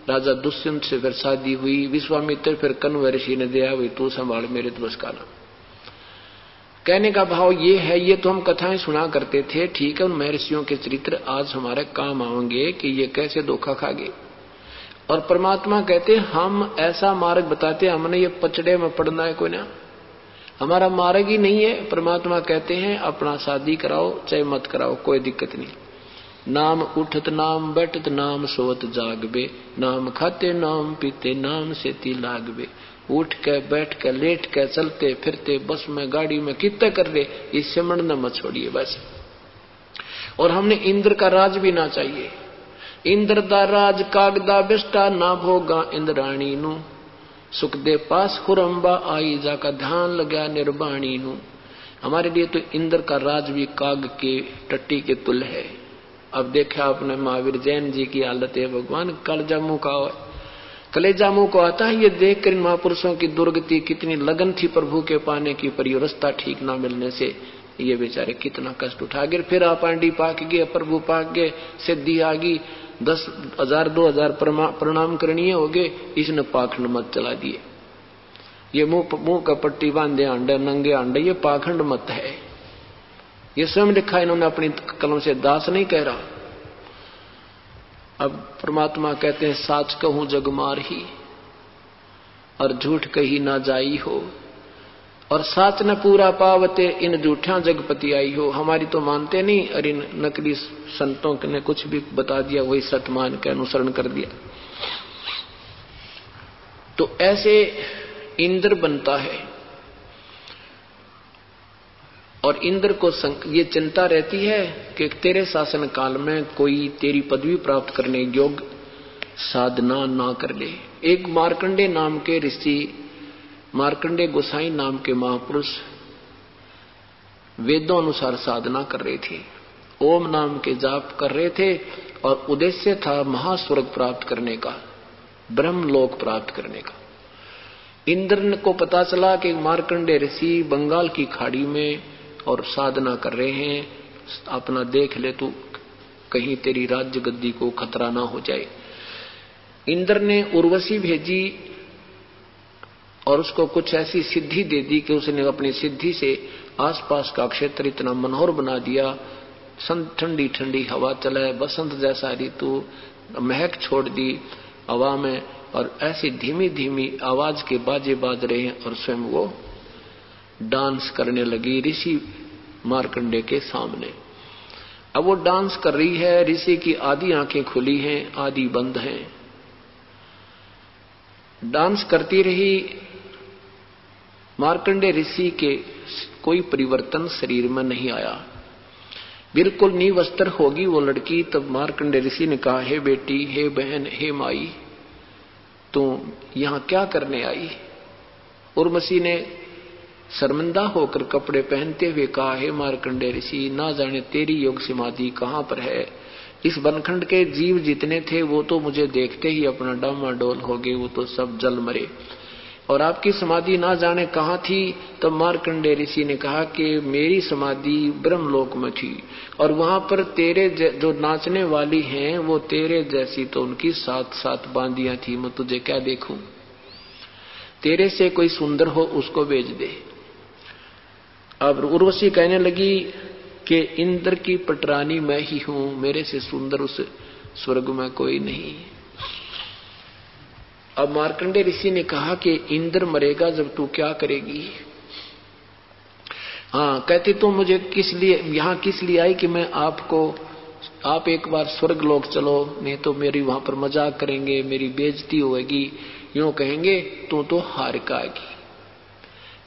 राजा दुष्यंत से फिर शादी हुई। विश्वामित्र फिर कण्व ऋषि ने दिया हुई तू संभाल मेरे ध्वज का नाम। कहने का भाव ये है, ये तो हम कथाएं सुना करते थे, ठीक है, उन महर्षियों के चरित्र आज हमारे काम आएंगे कि ये कैसे धोखा खा गए। और परमात्मा कहते हम ऐसा मार्ग बताते, हमने ये पचड़े में पड़ना है कोई ना, हमारा मार्ग ही नहीं है। परमात्मा कहते हैं अपना शादी कराओ चाहे मत कराओ कोई दिक्कत नहीं, नाम उठत नाम बैठत नाम सोवत जागबे, नाम खाते नाम पीते नाम सेती लागबे। उठ के बैठ के लेट के चलते फिरते बस में गाड़ी में कितने कर रहे, इस सिमरण न मत छोड़िए बस। और हमने इंद्र का राज भी ना चाहिए, इंद्र दा राज कागदा बिष्टा ना भोगा इंद्राणी नु, सुख दे पास खुरंबा आई जाका ध्यान लगा निर्वाणी नु। हमारे लिए तो इंद्र का राज भी काग के टट्टी के तुल है। अब देखा आपने महावीर जैन जी की हालत है, भगवान कलेजा मुंह का है, कलेजा मुंह को आता है ये देख कर महापुरुषों की दुर्गति, कितनी लगन थी प्रभु के पाने की, पर रास्ता ठीक ना मिलने से ये बेचारे कितना कष्ट उठा गए। फिर आप आंडी पाक गए, प्रभु पाक गए, सिद्धि आ गई, 10,000 2,000 प्रणाम करनीय हो गए, इसने पाखंड मत चला दिए। ये मुंह का पट्टी बांधे अंडे नंगे अंडे, ये पाखंड मत है। ये स्वयं लिखा इन्होंने अपनी कलम से, दास नहीं कह रहा। अब परमात्मा कहते हैं साच कहूं जग मार ही और झूठ कही ना जाई हो, और साच न पूरा पावते इन झूठा जगपति आई हो। हमारी तो मानते नहीं, और इन नकली संतों ने कुछ भी बता दिया वही सत मान के अनुसरण कर दिया। तो ऐसे इंद्र बनता है, और इंद्र को ये चिंता रहती है कि तेरे शासन काल में कोई तेरी पदवी प्राप्त करने योग्य साधना ना कर ले। एक मार्कंडे नाम के ऋषि, मार्कंडे गोसाई नाम के महापुरुष वेदों अनुसार साधना कर रहे थे, ओम नाम के जाप कर रहे थे, और उद्देश्य था महास्वर्ग प्राप्त करने का, ब्रह्मलोक प्राप्त करने का। इंद्र को पता चला कि मार्कंडे ऋषि बंगाल की खाड़ी में और साधना कर रहे हैं, अपना देख ले तू कहीं तेरी राज्य गद्दी को खतरा ना हो जाए। इंद्र ने उर्वशी भेजी और उसको कुछ ऐसी सिद्धि दे दी कि उसने अपनी सिद्धि से आसपास का क्षेत्र इतना मनोहर बना दिया, ठंडी ठंडी हवा चले, बसंत जैसा ऋतु, महक छोड़ दी हवा में, और ऐसी धीमी धीमी आवाज के बाजे बाज रहे हैं, और स्वयं वो डांस करने लगी ऋषि मार्कंडे के सामने। अब वो डांस कर रही है, ऋषि की आधी आंखें खुली हैं आधी बंद हैं, डांस करती रही। मार्कंडे ऋषि के कोई परिवर्तन शरीर में नहीं आया, बिल्कुल निवस्त्र होगी वो लड़की। तब मार्कंडे ऋषि ने कहा, हे बेटी, हे बहन, हे माई, तू यहां क्या करने आई? उर्वशी ने शर्मिंदा होकर कपड़े पहनते हुए कहा, हे मार्कंडे ऋषि, ना जाने तेरी योग समाधि कहां पर है। इस बनखंड के जीव जितने थे वो तो मुझे देखते ही अपना डामाडोल हो गए, वो तो सब जल मरे, और आपकी समाधि ना जाने कहां थी। तब मार्कंडे ऋषि ने कहा कि मेरी समाधि ब्रह्मलोक में थी, और वहां पर तेरे जो नाचने वाली हैं वो तेरे जैसी, तो उनकी 7-7 बांदियां थी, मैं तुझे क्या देखूं, तेरे से कोई सुंदर हो उसको भेज दे। अब उर्वशी कहने लगी कि इंद्र की पटरानी मैं ही हूं, मेरे से सुंदर उस स्वर्ग में कोई नहीं। अब मार्कंडे ऋषि ने कहा कि इंद्र मरेगा जब तू क्या करेगी? हाँ, कहती तो मुझे किस लिए यहां किस लिए आई कि मैं आप एक बार स्वर्ग लोक चलो, नहीं तो मेरी वहां पर मजाक करेंगे, मेरी बेइज्जती होगी, यूं कहेंगे तू तो हार का आएगी।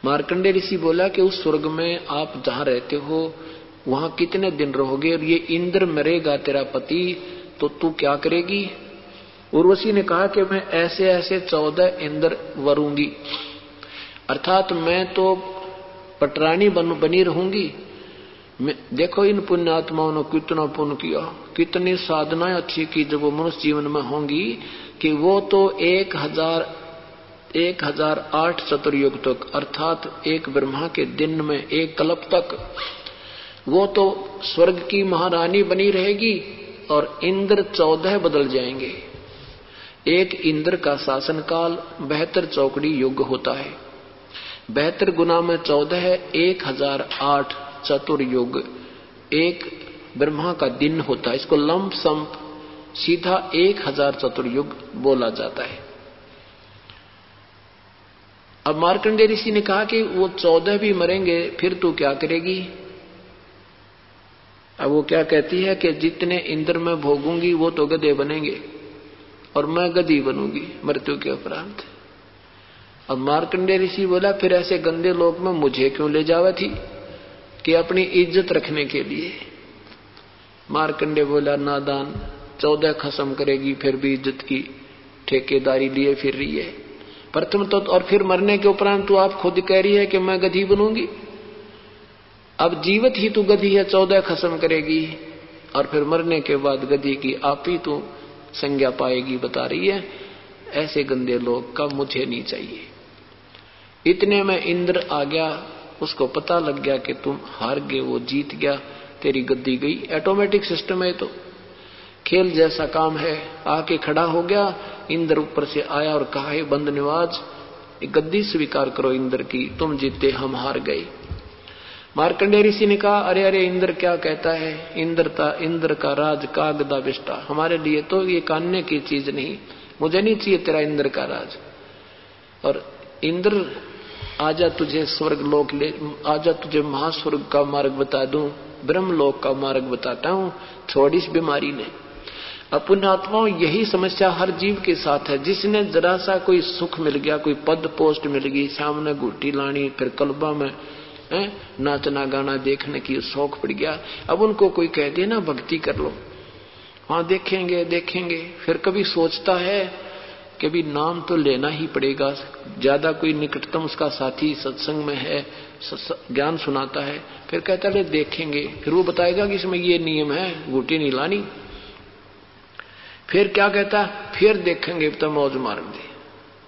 मार्कंडे ऋषि बोला कि उस स्वर्ग में आप जहां रहते हो वहां कितने दिन रहोगे, और ये इंद्र मरेगा तेरा पति, तो तू क्या करेगी? उर्वशी ने कहा कि मैं ऐसे ऐसे 14 इंद्र वरूंगी, अर्थात मैं तो पटरानी बनी रहूंगी। देखो इन पुण्यात्माओं ने कितना पुण्य किया, कितनी साधनाएं अच्छी की जब वो मनुष्य जीवन में होंगी, कि वो तो 1008 चतुर्युग तक, अर्थात एक ब्रह्मा के दिन में एक कल्प तक वो तो स्वर्ग की महारानी बनी रहेगी, और इंद्र 14 बदल जाएंगे। एक इंद्र का शासनकाल 72 चौकड़ी युग होता है। 72 गुना में 14 है, 1008 चतुर्युग एक ब्रह्मा का दिन होता है। इसको लंप संप सीधा 1000 चतुर्युग बोला जाता है। अब मार्कंडेय ऋषि ने कहा कि वो 14 भी मरेंगे फिर तू क्या करेगी? अब वो क्या कहती है कि जितने इंद्र मैं भोगूंगी वो तो गधे बनेंगे और मैं गधी बनूंगी मृत्यु के उपरांत। अब मार्कंडेय ऋषि बोला फिर ऐसे गंदे लोक में मुझे क्यों ले जावा थी? कि अपनी इज्जत रखने के लिए। मार्कंडेय बोला नादान, 14 खत्म करेगी फिर भी इज्जत की ठेकेदारी लिए फिर रही है। प्रथम तो और फिर मरने के उपरांत तो आप खुद कह रही है कि मैं गधी बनूंगी। अब जीवित ही तू गधी है, 14 खत्म करेगी और फिर मरने के बाद गधी की आप ही तू संज्ञा पाएगी बता रही है। ऐसे गंदे लोग का मुझे नहीं चाहिए। इतने में इंद्र आ गया, उसको पता लग गया कि तुम हार गए, वो जीत गया, तेरी गद्दी गई। ऑटोमेटिक सिस्टम है, तो खेल जैसा काम है। आके खड़ा हो गया, इंद्र ऊपर से आया और कहा है बंद निवाज गद्दी स्वीकार करो इंद्र की, तुम जीते हम हार गए। मार्कंडेय ऋषि ने कहा अरे अरे इंद्र क्या कहता है? इंद्र का राज का गदा विष्टा, हमारे लिए तो ये कानने की चीज नहीं, मुझे नहीं चाहिए तेरा इंद्र का राज। और इंद्र आजा तुझे स्वर्ग लोक ले, आजा तुझे महास्वर्ग का मार्ग बता दूं, ब्रह्मलोक का मार्ग बताता हूं, छोड़ इस बीमारी ने। पुण्यात्माओं यही समस्या हर जीव के साथ है। जिसने जरा सा कोई सुख मिल गया, कोई पद पोस्ट मिल गई, सामने घुट्टी लानी, फिर कल्बा में नाचना गाना देखने की शौक पड़ गया, अब उनको कोई कह दे ना भक्ति कर लो, हाँ देखेंगे देखेंगे, फिर कभी सोचता है कि भी नाम तो लेना ही पड़ेगा। ज्यादा कोई निकटतम उसका साथी सत्संग में है, ज्ञान सुनाता है, फिर कहता है देखेंगे, फिर वो बताएगा कि इसमें ये नियम है, घुट्टी नहीं लानी। फिर क्या कहता, फिर देखेंगे तो मौज मार दे।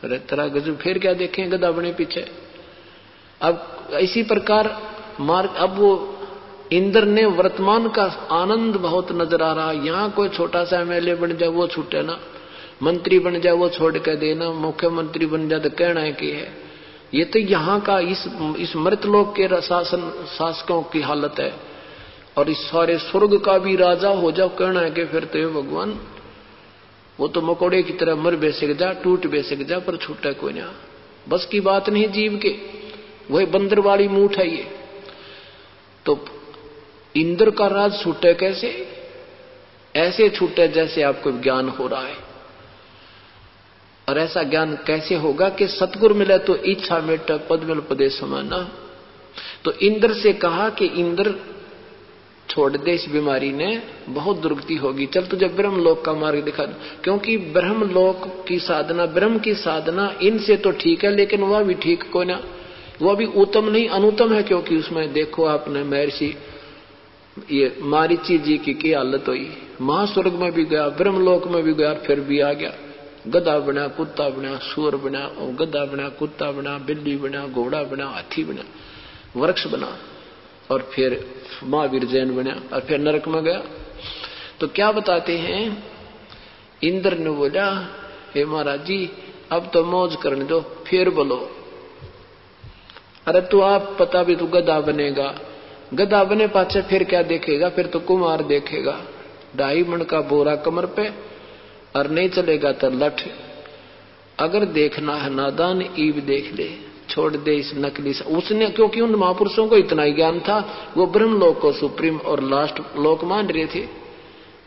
अरे तेरा गजब, फिर क्या देखेंगे गधा बने पीछे। अब इसी प्रकार अब वो इंद्र ने वर्तमान का आनंद बहुत नजर आ रहा। यहाँ कोई छोटा सा एमएलए बन जाए वो छूटे ना, मंत्री बन जाए वो छोड़ कर देना, मुख्यमंत्री बन जाए तो कहना है कि है। ये तो यहाँ का इस मृतलोक के शासकों की हालत है। और इस सारे स्वर्ग का भी राजा हो जाओ, कहना है कि फिर तो भगवान वो तो मकोड़े की तरह मर बेसक जा, टूट बेसक जा, पर छूटा कोई ना। बस की बात नहीं जीव के, वही बंदर वाली मूठ है ये। तो इंद्र का राज छूटे कैसे? ऐसे छूटे जैसे आपको ज्ञान हो रहा है। और ऐसा ज्ञान कैसे होगा कि सतगुरु मिले तो इच्छा मेट पद मिल पदे समाना। तो इंद्र से कहा कि इंद्र छोड़ दे इस बीमारी ने, बहुत दुर्गति होगी, चल तुझे ब्रह्मलोक का मार्ग दिखा दो। क्योंकि ब्रह्मलोक की साधना, ब्रह्म की साधना इनसे तो ठीक है, लेकिन वह भी ठीक को ना, वह भी उत्तम नहीं अनुत्तम है। क्योंकि उसमें देखो आपने महर्षि ये मारीची जी की हालत हुई, महास्वर्ग में भी गया, ब्रह्मलोक में भी गया, फिर भी आ गया। गधा बना, कुत्ता बना, सुअर बना, और गधा बना, कुत्ता बना, बिल्ली बना, घोड़ा बना, हाथी बना, वृक्ष बना, और फिर महावीर जैन बना, और फिर नरक में गया। तो क्या बताते हैं, इंद्र ने बोला हे महाराज जी अब तो मौज करने दो, फिर बोलो। अरे तू आप पता भी तू गधा बनेगा, गधा बने पाछे फिर क्या देखेगा? फिर तो कुमार देखेगा, 2.5 मन का बोरा कमर पे, और नहीं चलेगा तो लठ। अगर देखना है नादान ईब देख ले, छोड़ दे इस नकली उसने। क्योंकि उन महापुरुषों को इतना ही ज्ञान था, वो ब्रह्म लोक को सुप्रीम और लास्ट लोक मान रहे थे।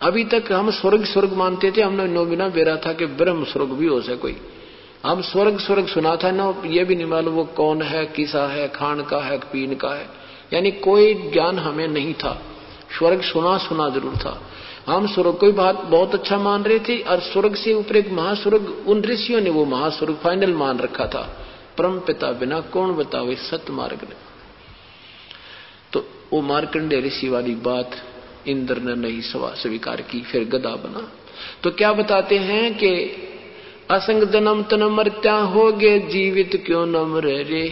अभी तक हम स्वर्ग स्वर्ग मानते थे, हमने नोबिना बेरा था कि ब्रह्म स्वर्ग भी हो सके कोई। हम स्वर्ग स्वर्ग सुना था ना, ये भी नहीं मालूम वो कौन है, किसा है, खान का है, पीन का है, यानी कोई ज्ञान हमें नहीं था। स्वर्ग सुना सुना जरूर था। हम स्वर्ग कोई बात बहुत अच्छा मान रहे थे, और स्वर्ग से ऊपर एक महास्वर्ग, उन ऋषियों ने वो महास्वर्ग फाइनल मान रखा था। परम पिता बिना कौन बतावे सत्य मार्ग ने। तो वो मार्कंडेय ऋषि वाली बात इंद्र ने नहीं स्वीकार की, फिर गधा बना। तो क्या बताते हैं कि असंग जन्म तन मर्त्या हो गे, जीवित क्यों न मरे रे,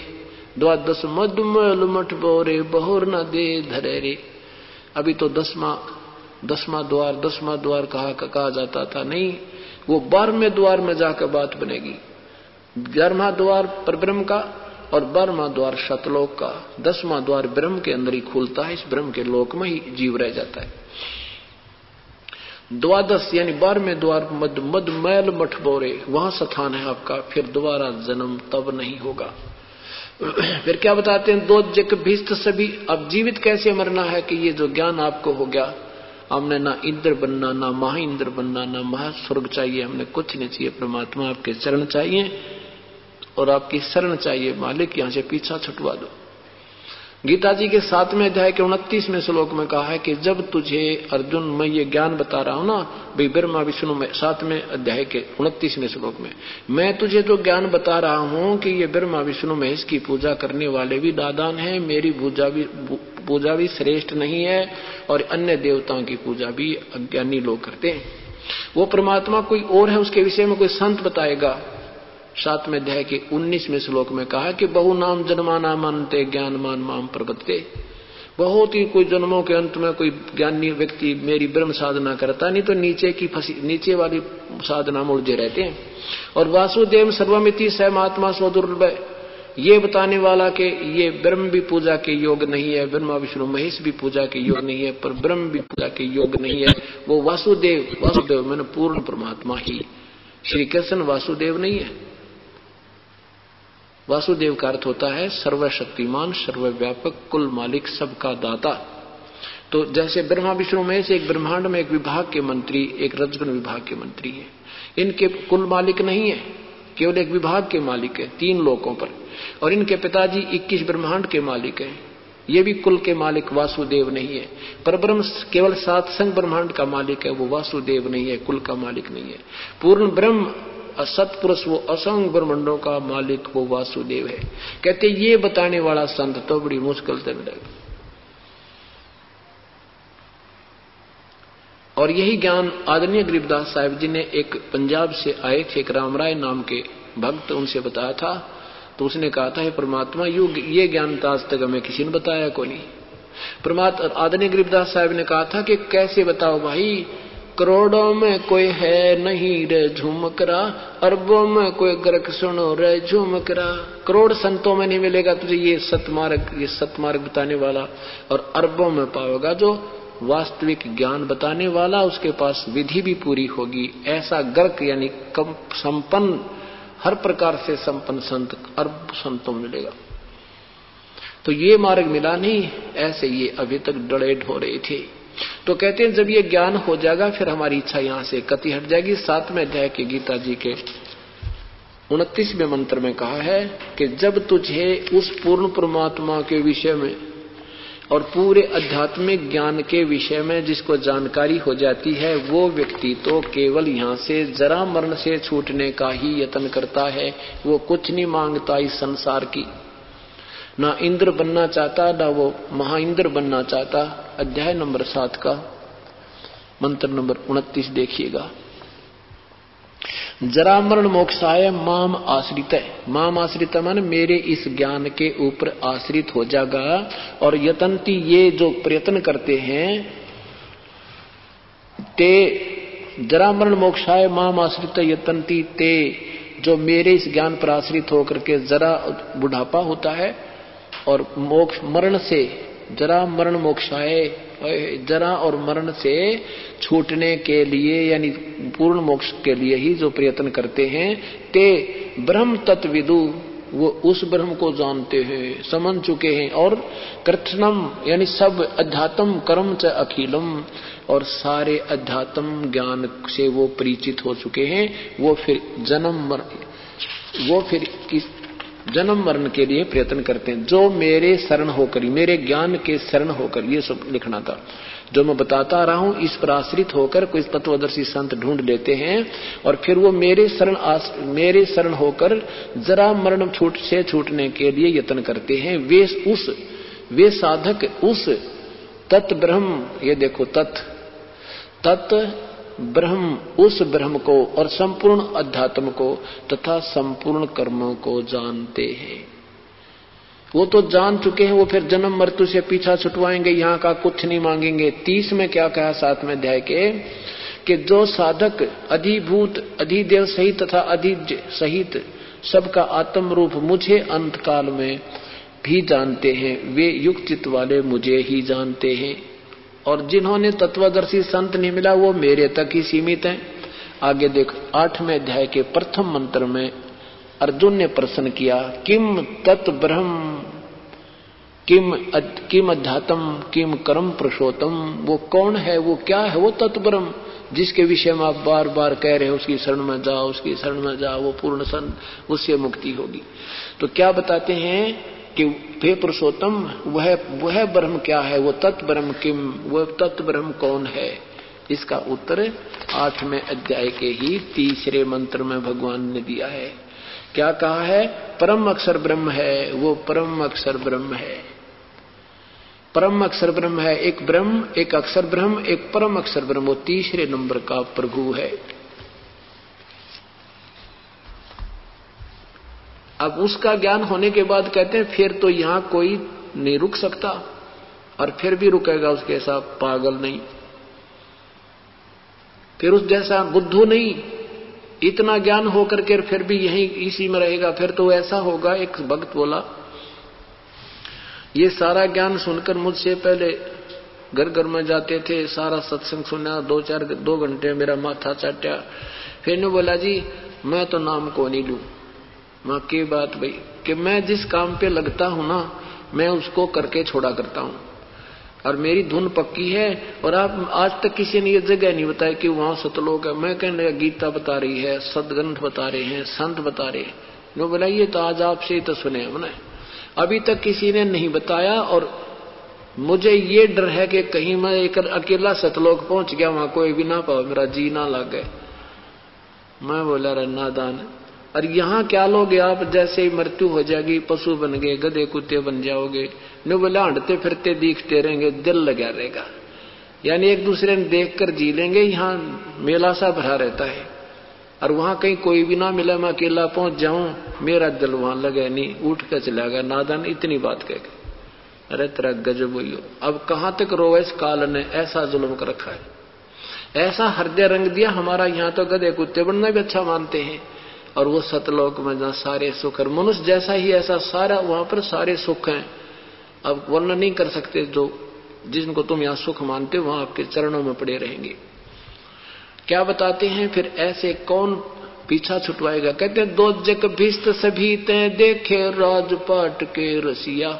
12 मधुमल मठ बोरे, बहुर न दे धरे रे। अभी तो 10वां द्वार कहा जाता था, नहीं वो 12वें द्वार में जाकर बात बनेगी। 11वां द्वार परब्रह्म का और 12वां द्वार सतलोक का, 10वां द्वार ब्रह्म के अंदर ही खुलता है। इस ब्रह्म के लोक में ही जीव रह जाता है। 12 यानी 12वें द्वार मद मैल मठ बोरे, वहां स्थान है आपका, फिर दोबारा जन्म तब नहीं होगा। फिर क्या बताते हैं, 2 जग भीस्त सभी। अब जीवित कैसे मरना है कि ये जो ज्ञान आपको हो गया, हमने ना इंद्र बनना, ना महाइंद्र बनना, ना महास्वर्ग चाहिए, हमने कुछ नहीं चाहिए। परमात्मा आपके चरण चाहिए और आपकी शरण चाहिए। मालिक यहां से पीछा छुटवा दो। गीता जी के 7वें अध्याय के 29वें श्लोक में कहा है कि जब तुझे अर्जुन मैं ये ज्ञान बता रहा हूं ना, भाई ब्रह्मा विष्णु में 7वें अध्याय के 29वें श्लोक में मैं तुझे जो ज्ञान बता रहा हूं कि ये ब्रह्मा विष्णु महेश की पूजा करने वाले भी नादान हैं, मेरी पूजा भी श्रेष्ठ नहीं है और अन्य देवताओं की पूजा भी अज्ञानी लोग करते हैं। वो परमात्मा कोई और है, उसके विषय में कोई संत बताएगा। 7वें अध्याय के 19वें श्लोक में कहा कि बहु नाम जन्माना मानते ज्ञान मान माम प्रबत्ते। बहुत ही कोई जन्मों के अंत में कोई ज्ञानी व्यक्ति मेरी ब्रह्म साधना करता, नहीं तो नीचे वाली साधना में उलझे रहते हैं। और वासुदेव सर्वमिति सहमात्मा स्वदुर्लभ, ये बताने वाला के ये ब्रह्म भी पूजा के योग नहीं है, ब्रह्मा विष्णु महेश भी पूजा के योग नहीं है, पर ब्रह्म भी पूजा के योग नहीं है। वो वासुदेव मैंने पूर्ण परमात्मा ही, श्री कृष्ण वासुदेव नहीं है। वासुदेव का अर्थ होता है सर्वशक्तिमान, सर्वव्यापक, कुल मालिक, सबका दाता। तो जैसे ब्रह्मा विष्णु में से एक ब्रह्मांड में एक विभाग के मंत्री, एक रजगुण विभाग के मंत्री है, इनके कुल मालिक नहीं है, केवल एक विभाग के मालिक है 3 लोकों पर। और इनके पिताजी 21 ब्रह्मांड के मालिक हैं, ये भी कुल के मालिक वासुदेव नहीं है। पर ब्रह्म केवल 7 संग ब्रह्मांड का मालिक है, वो वासुदेव नहीं है, कुल का मालिक नहीं है। पूर्ण ब्रह्म असतपुरुष, वो असंग ब्रह्मांडों का मालिक वो वासुदेव है। कहते ये बताने वाला संत तो बड़ी मुश्किल से मिलेगा। और यही ज्ञान आदरणीय गरीबदास साहिब जी ने एक पंजाब से आए थे, एक रामराय नाम के भक्त, उनसे बताया था। तो उसने कहा था, हे परमात्मा ये ज्ञान तो आज तक हमें किसी ने बताया को नहीं। परमात्मा आदरणीय गरीबदास साहिब ने कहा था कि कैसे बताओ भाई, करोड़ों में कोई है नहीं रे झुमकरा, अरबों में कोई ग्रक सुनो रे झुमकरा। करोड़ संतों में नहीं मिलेगा तुझे ये सतमार्ग बताने वाला, और अरबों में पाओगा जो वास्तविक ज्ञान बताने वाला, उसके पास विधि भी पूरी होगी। ऐसा गर्क यानी कम संपन्न, हर प्रकार से संपन्न संत अरब संतों में मिलेगा। तो ये मार्ग मिला नहीं, ऐसे ये अभी तक डड़ेड हो रहे थे। तो कहते हैं जब ये ज्ञान हो जाएगा फिर हमारी इच्छा यहां से कति हट जाएगी। 7वें अध्याय के गीता जी के 29वें मंत्र में कहा है कि जब तुझे उस पूर्ण परमात्मा के विषय में और पूरे आध्यात्मिक ज्ञान के विषय में जिसको जानकारी हो जाती है, वो व्यक्ति तो केवल यहाँ से जरा मरण से छूटने का ही यत्न करता है। वो कुछ नहीं मांगता इस संसार की, ना इंद्र बनना चाहता, ना वो महाइंद्र बनना चाहता। अध्याय नंबर 7 का मंत्र नंबर 29 देखिएगा। जरा मरण मोक्षाय माम आश्रित है। माम आश्रित माने मेरे इस ज्ञान के ऊपर आश्रित हो जाएगा। और यतंती ये जो प्रयत्न करते हैं, ते जरा मरण मोक्षाय माम आश्रित यतंती, ते जो मेरे इस ज्ञान पर आश्रित होकर के जरा बुढ़ापा होता है और मोक्ष मरण से, जरा मरण मोक्षाय, जरा और मरण से छूटने के लिए यानी पूर्ण मोक्ष के लिए ही जो प्रयत्न करते हैं, ते ब्रह्म तत्विदु, वो उस ब्रह्म को जानते हैं, समझ चुके हैं। और कृष्णम यानी सब अध्यात्म कर्म च अखिलम, और सारे अध्यात्म ज्ञान से वो परिचित हो चुके हैं। वो फिर जन्म मरण के लिए प्रयत्न करते हैं। जो मेरे शरण होकर, मेरे ज्ञान के शरण होकर, ये सब लिखना था जो मैं बताता रहा हूं, इस पर आश्रित होकर कोई तत्वदर्शी संत ढूंढ लेते हैं और फिर वो मेरे शरण होकर जरा मरण से छूटने के लिए यत्न करते हैं। वे साधक उस तत् ब्रह्म, ये देखो तत् ब्रह्म, उस ब्रह्म को और संपूर्ण अध्यात्म को तथा संपूर्ण कर्मों को जानते हैं। वो तो जान चुके हैं, वो फिर जन्म मृत्यु से पीछा छुटवाएंगे, यहाँ का कुछ नहीं मांगेंगे। 30 में क्या कहा 7वें अध्याय के कि जो साधक अधिभूत अधिदेव सहित तथा अधिज सहित सबका आत्म रूप मुझे अंत काल में भी जानते हैं, वे युक्त चित्त वाले मुझे ही जानते हैं। और जिन्होंने तत्वदर्शी संत नहीं मिला वो मेरे तक ही सीमित हैं। आगे देख 8वें अध्याय के प्रथम मंत्र में अर्जुन ने प्रश्न किया, किम तत् ब्रह्म किम अध्यात्म किम कर्म पुरुषोत्तम। वो कौन है, वो क्या है, वो तत् ब्रह्म जिसके विषय में आप बार बार कह रहे हो उसकी शरण में जाओ, उसकी शरण में जाओ, वो पूर्ण संत, उससे मुक्ति होगी। तो क्या बताते हैं कि हे पुरुषोत्तम वह ब्रह्म क्या है, वो तत् ब्रह्म किम, वो तत् ब्रह्म कौन है। इसका उत्तर 8वें अध्याय के ही 3रे मंत्र में भगवान ने दिया है। क्या कहा है, परम अक्षर ब्रह्म है, वो परम अक्षर ब्रह्म है। परम अक्षर ब्रह्म है, एक ब्रह्म, एक अक्षर ब्रह्म, एक परम अक्षर ब्रह्म, वो 3रे नंबर का प्रभु है। अब उसका ज्ञान होने के बाद कहते हैं फिर तो यहां कोई नहीं रुक सकता, और फिर भी रुकेगा उसके साथ पागल नहीं, फिर उस जैसा बुद्धू नहीं। इतना ज्ञान होकर के फिर भी यहीं इसी में रहेगा, फिर तो ऐसा होगा। एक भक्त बोला, ये सारा ज्ञान सुनकर मुझसे पहले घर घर में जाते थे, सारा सत्संग सुना, 2 घंटे मेरा माथा चाटा, फिर ने बोला जी मैं तो नाम को नहीं लूं। मां की बात भाई कि मैं जिस काम पे लगता हूं ना, मैं उसको करके छोड़ा करता हूं, और मेरी धुन पक्की है। और आप आज तक किसी ने ये जगह नहीं बताया कि वहां सतलोक है। मैं कहने लगा गीता बता रही है, सदग्रंथ बता रहे हैं, संत बता रहे हैं। नो बोला ये तो आज आपसे ही तो सुने हमने, अभी तक किसी ने नहीं बताया। और मुझे ये डर है कि कहीं मैं एक अकेला सतलोक पहुंच गया, वहां कोई भी ना पाओ, मेरा जी ना लग गए। मैं बोला रे नादान, और यहाँ क्या लोगे आप, जैसे ही मृत्यु हो जाएगी पशु बन गए, गधे कुत्ते बन जाओगे। न बोला हंडते फिरते दिखते रहेंगे, दिल लगा रहेगा, यानी एक दूसरे ने देखकर जी लेंगे। यहाँ मेला सा भरा रहता है, और वहां कहीं कोई भी ना मिला, मैं अकेला पहुंच जाऊं, मेरा दिल वहां लगे नहीं, उठ कर चला गया नादान। इतनी बात कह के अरे तेरा गजब हुई हो। अब कहां तक रोवे, इस काल ने ऐसा जुल्म कर रखा है, ऐसा हृदय रंग दिया हमारा। यहाँ तो गधे कुत्ते बनना भी अच्छा मानते हैं, और वो सतलोक में जहाँ सारे सुख, और मनुष्य जैसा ही ऐसा सारा वहां पर सारे सुख हैं। अब वर्णन नहीं कर सकते, जो जिनको तुम यहाँ सुख मानते हो वहां आपके चरणों में पड़े रहेंगे। क्या बताते हैं फिर, ऐसे कौन पीछा छुटवाएगा। कहते हैं दोजक भिस्त सभी ते देखे राजपाट के रसिया।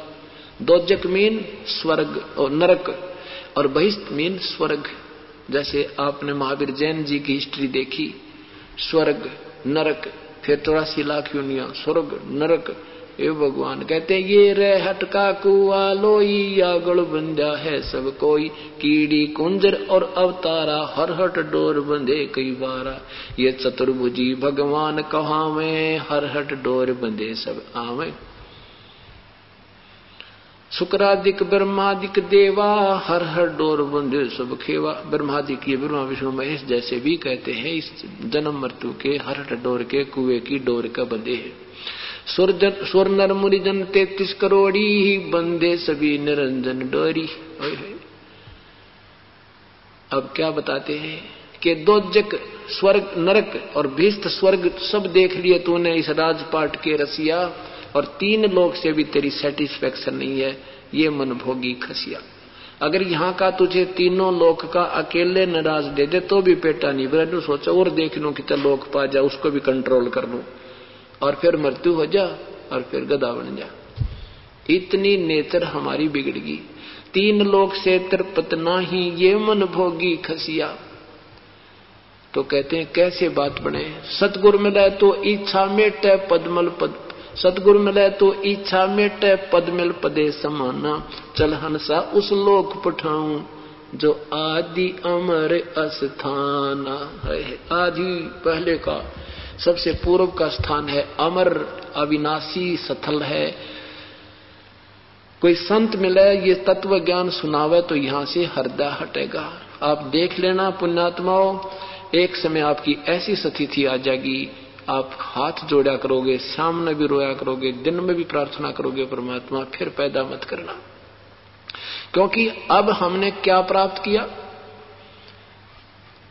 दोजक मीन स्वर्ग और नरक, और बहिष्ठ मीन स्वर्ग। जैसे आपने महावीर जैन जी की हिस्ट्री देखी, स्वर्ग नरक, फिर 83 लाख योनियां, स्वर्ग नरक। ये भगवान कहते हैं ये रह हटका कुआ लोई, या गड़ बंधा है सब कोई, कीड़ी कुंजर और अवतारा, हर हट डोर बंधे कई बारा। ये चतुर्भुजी भगवान कहावे, हर हट डोर बंधे सब आवे। शुक्रादिक ब्रह्मादिक देवा, हर हर डोर बंधे सब खेवा। ब्रह्मादिक ये ब्रह्मा विष्णु महेश जैसे भी कहते हैं, इस जन्म मृत्यु के हर हर डोर के कुएं की डोर का बंधे है। स्वर नर मुनिजन 33 करोड़ी, बंधे सभी निरंजन डोरी। अब क्या बताते हैं कि दोजक स्वर्ग नरक और भीष्ट स्वर्ग सब देख लिए तूने इस राजपाट के रसिया, और 3 लोग से भी तेरी सेटिस्फेक्शन नहीं है, ये मन भोगी खसिया। अगर यहाँ का तुझे 3 लोक का अकेले नाराज दे दे तो भी पेटा नहीं भरा, तो सोचा और देख लूं कितना लोक पा जा, उसको भी कंट्रोल कर लूं, और फिर मृत्यु हो जा, और फिर गधा बन जा। इतनी नेत्र हमारी बिगड़गी। 3 लोक से तृप्त नाही, ये मन भोगी खसिया। तो कहते हैं कैसे बात बने। सतगुरु मिले तो इच्छा मेटे पद्मल पद, सतगुरु मिले तो इच्छा मेटे पद्मल पदे समाना। चल हंसा उस लोक पठाऊं, जो आदि अमर अस्थाना है। आदि पहले का सबसे पूर्व का स्थान है, अमर अविनाशी स्थल है। कोई संत मिले ये तत्व ज्ञान सुनावे तो यहां से हृदय हटेगा। आप देख लेना पुण्यात्माओं, एक समय आपकी ऐसी स्थिति आ जाएगी, आप हाथ जोड़ा करोगे, सामने भी रोया करोगे, दिन में भी प्रार्थना करोगे परमात्मा फिर पैदा मत करना। क्योंकि अब हमने क्या प्राप्त किया,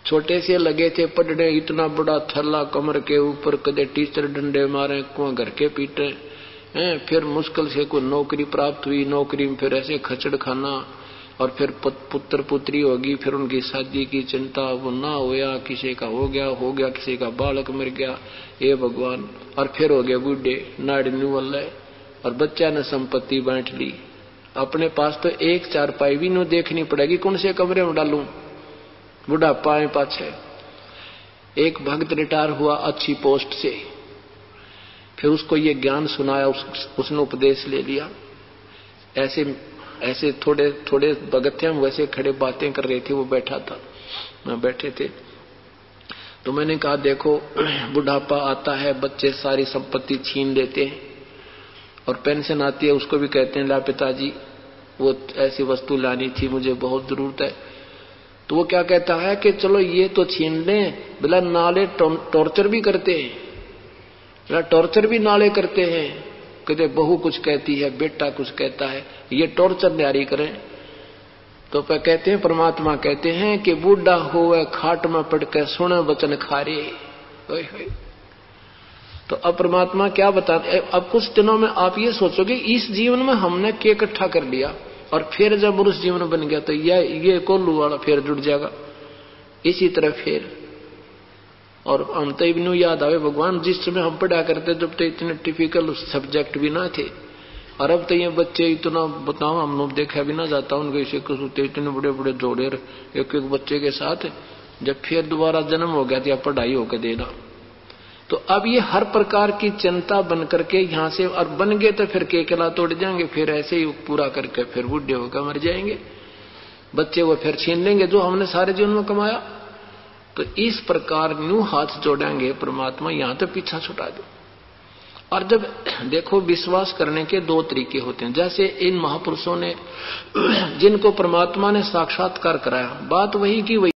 छोटे से लगे थे पढ़ने, इतना बड़ा थल्ला कमर के ऊपर, कदे टीचर डंडे मारे, कुआं घर के पीटे हैं। फिर मुश्किल से कोई नौकरी प्राप्त हुई, नौकरी में फिर ऐसे खचड़ खाना, और फिर पुत्र पुत्री होगी, फिर उनकी शादी की चिंता, वो ना होया, किसी का हो गया, किसी का बालक मर गया, ये भगवान। और फिर हो गए बूढ़े, नाड़ी न्यूल है, और बच्चा ने संपत्ति बांट ली। अपने पास तो एक चारपाई भी नहीं देखनी पड़ेगी, कौन से कमरे में डालूं, बुढ़ापा है पाछे। एक भक्त रिटायर हुआ अच्छी पोस्ट से, फिर उसको ये ज्ञान सुनाया, उसने उपदेश ले लिया। ऐसे थोड़े थोड़े भगत थे हम, वैसे खड़े बातें कर रहे थे, वो बैठा था, मैं बैठे थे। तो मैंने कहा देखो बुढ़ापा आता है, बच्चे सारी संपत्ति छीन लेते हैं, और पेंशन आती है, उसको भी कहते हैं ला पिताजी वो ऐसी वस्तु लानी थी, मुझे बहुत जरूरत है। तो वो क्या कहता है कि चलो ये तो छीन लें, बोला नाले टॉर्चर भी करते हैं, बोला टॉर्चर भी नाले करते हैं, कहते बहू कुछ कहती है, बेटा कुछ कहता है, ये टॉर्चर जारी करें। तो कहते हैं परमात्मा कहते हैं कि बूढ़ा होवे खाट में पड़ के सुने वचन खारे। तो अब परमात्मा क्या बताते, अब कुछ दिनों में आप ये सोचोगे इस जीवन में हमने क्या इकट्ठा कर लिया, और फिर जब मनुष्य जीवन बन गया तो ये कोल्लू वाला फिर जुड़ जाएगा, इसी तरह फिर। और हम तो इबनू याद आवे भगवान, जिस समय हम पढ़ा करते जब तो इतने टिपिकल सब्जेक्ट भी ना थे, और अब तो ये बच्चे इतना बताओ, हम लोग देखा भी ना जाता उनके इसे कुछ होते इतने बड़े बड़े जोड़े एक एक बच्चे के साथ। जब फिर दोबारा जन्म हो गया तो पढ़ाई होकर देना। तो अब ये हर प्रकार की चिंता बन करके यहाँ से, और बन गए तो फिर केकला तोड़ जाएंगे, फिर ऐसे ही पूरा करके फिर बूढ़े होकर मर जाएंगे। बच्चे वो फिर छीन लेंगे जो हमने सारे जीवन में कमाया। तो इस प्रकार न्यू हाथ जोड़ेंगे परमात्मा, यहाँ तो पीछा छुटा दो। और जब देखो विश्वास करने के दो तरीके होते हैं, जैसे इन महापुरुषों ने जिनको परमात्मा ने साक्षात्कार कराया, बात वही की वही